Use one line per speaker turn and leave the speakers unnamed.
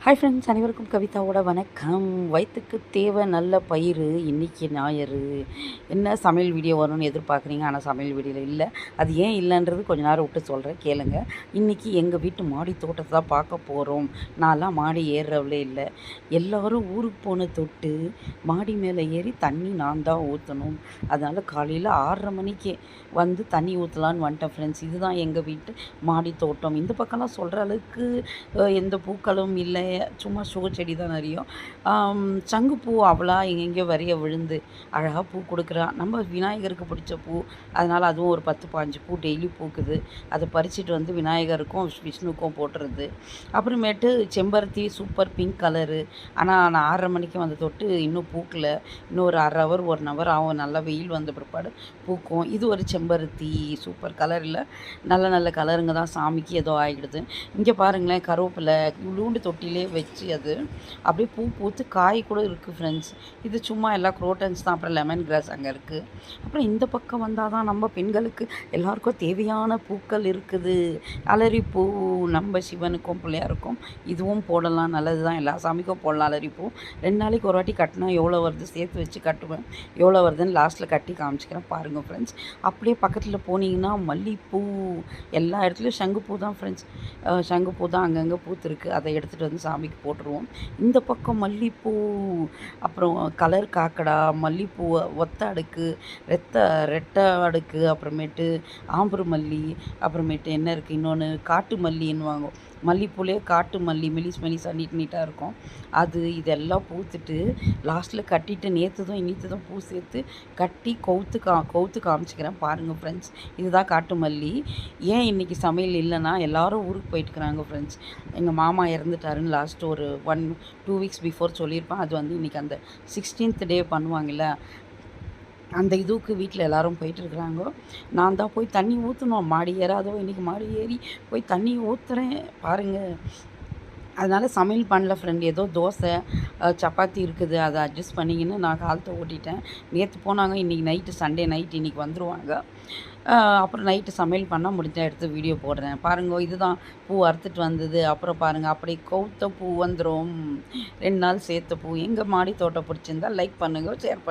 Hi friends, அனைவருக்கும் கவிதாவோட வணக்கம். வயிற்றுக்கு தேவை நல்ல பயிறு. இன்றைக்கி ஞாயிறு. என்ன சமையல் வீடியோ வரும்னு எதிர்பார்க்குறீங்க, ஆனால் சமையல் வீடியோவில் இல்லை. அது ஏன் இல்லைன்றது கொஞ்சம் நேரம் விட்டு சொல்கிறேன், கேளுங்க. இன்றைக்கி எங்கள் வீட்டு மாடி தோட்டத்தை தான் பார்க்க போகிறோம். நான்லாம் மாடி ஏறுறவளே இல்லை. எல்லோரும் ஊருக்கு போன தொட்டு மாடி மேலே ஏறி தண்ணி நான் தான் ஊற்றணும். அதனால் காலையில் 6:30 மணிக்கே வந்து தண்ணி ஊற்றலான்னு வந்துட்டேன் ஃப்ரெண்ட்ஸ். இதுதான் எங்கள் வீட்டு மாடி தோட்டம். இந்த பக்கம்லாம் சொல்கிற அளவுக்கு எந்த பூக்களும் இல்லை, சும்மா ஷோ செடி தான் நிறையும். சங்குப்பூ அவ்வளோ எங்கெங்கேயோ வரைய விழுந்து அழகாக பூ கொடுக்குறா. நம்ம விநாயகருக்கு பிடிச்ச பூ, அதனால் அதுவும் ஒரு 10-15 பூ டெய்லி பூக்குது. அதை பறிச்சுட்டு வந்து விநாயகருக்கும் விஷ்ணுக்கும் போட்டுறது. அப்புறமேட்டு செம்பருத்தி சூப்பர் பிங்க் கலரு. ஆனால் நான் 6:30 மணிக்கு வந்து தொட்டு இன்னும் பூக்கலை. இன்னும் ஒரு அரை ஹவர் 1 ஹவர் ஆகும், நல்லா வெயில் வந்த பிற்பாடு பூக்கும். இது ஒரு செம்பருத்தி சூப்பர் கலரில் நல்ல நல்ல கலருங்க தான், சாமிக்கு ஏதோ ஆகிடுது. இங்கே பாருங்களேன், கருவேப்பிலை இவ்வளோண்டு தொட்டிலே வச்சு அது அப்படியே பூ பூத்து காய் கூட இருக்குது ஃப்ரெண்ட்ஸ். இது சும்மா எல்லா குரோட்டன்ஸ் தான். அப்புறம் லெமன் கிராஸ் அங்கே இருக்குது. அப்புறம் இந்த பக்கம் வந்தால் தான் நம்ம பெண்களுக்கு எல்லாருக்கும் தேவையான பூக்கள் இருக்குது. அலரிப்பூ நம்ம சிவனுக்கும் பிள்ளையாருக்கும் இதுவும் போடலாம், நல்லது தான். எல்லா சாமிக்கும் போடலாம் அலரிப்பூ. 2 நாளைக்கு ஒரு வாட்டி கட்டினா எவ்வளோ வருது சேர்த்து வச்சு கட்டுவேன். எவ்வளோ வருதுன்னு லாஸ்ட்டில் கட்டி காமிச்சிக்கிறேன் பாருங்கள் ஃப்ரெண்ட்ஸ். அப்படியே பக்கத்தில் போனீங்கன்னா மல்லிகைப்பூ, எல்லா இடத்துலையும் சங்குப்பூ தான் ஃப்ரெண்ட்ஸ். சங்குப்பூ தான் அங்கங்கே பூத்துருக்கு. அதை எடுத்துகிட்டு வந்து சாமிக்கு போட்டுருவோம். இந்த பக்கம் மல்லிகைப்பூ, அப்புறம் கலர் காக்கடா, மல்லிகைப்பூ ஒத்த அடுக்கு, ரெட்டை அடுக்கு, அப்புறமேட்டு ஆம்பூர் மல்லி, அப்புறமேட்டு என்ன இருக்குது இன்னொன்று காட்டு மல்லின்னுவாங்க. மல்லிப்பூலே காட்டு மல்லி மெலிசாக நீட்டாக இருக்கும். அது இதெல்லாம் பூத்துட்டு லாஸ்ட்டில் கட்டிட்டு நேற்று தான் இன்னித்து தான் பூ சேர்த்து கட்டி கவுத்து காமிச்சிக்கிறேன் பாருங்கள் ஃப்ரெண்ட்ஸ். இதுதான் காட்டு மல்லி. ஏன் இன்றைக்கி சமையல் இல்லைன்னா, எல்லோரும் ஊருக்கு போயிட்டுருக்குறாங்க ஃப்ரெண்ட்ஸ். எங்கள் மாமா இறந்துட்டாருன்னு லாஸ்ட்டு ஒரு 1-2 வீக்ஸ் பிஃபோர் சொல்லியிருப்பேன். அது வந்து இன்றைக்கி அந்த 16th டே பண்ணுவாங்கள்ல, அந்த இதுவுக்கு வீட்டில் எல்லோரும் போயிட்டுருக்குறாங்க. நான் தான் போய் தண்ணி ஊற்றணும். மாடி ஏறாதோ இன்றைக்கி மாடி ஏறி போய் தண்ணி ஊற்றுறேன் பாருங்கள். அதனால் சமையல் பண்ணல ஃப்ரெண்ட். ஏதோ தோசை சப்பாத்தி இருக்குது, அதை அட்ஜஸ்ட் பண்ணிக்கின்னு நான் காலத்தை ஓட்டிட்டேன். நேற்று போனாங்க, இன்றைக்கி நைட்டு சண்டே நைட் இன்றைக்கி வந்துடுவாங்க. அப்புறம் நைட்டு சமையல் பண்ணால் முடிஞ்சால் எடுத்து வீடியோ போடுறேன் பாருங்க. இதுதான் பூ அறுத்துட்டு வந்தது. அப்புறம் பாருங்கள், அப்படி கவுத்த பூ வந்துடும். 2 நாள் சேர்த்த பூ. எங்கள் மாடி தோட்டம் பிடிச்சிருந்தா லைக் பண்ணுங்கள், ஷேர் பண்ணுங்கள்.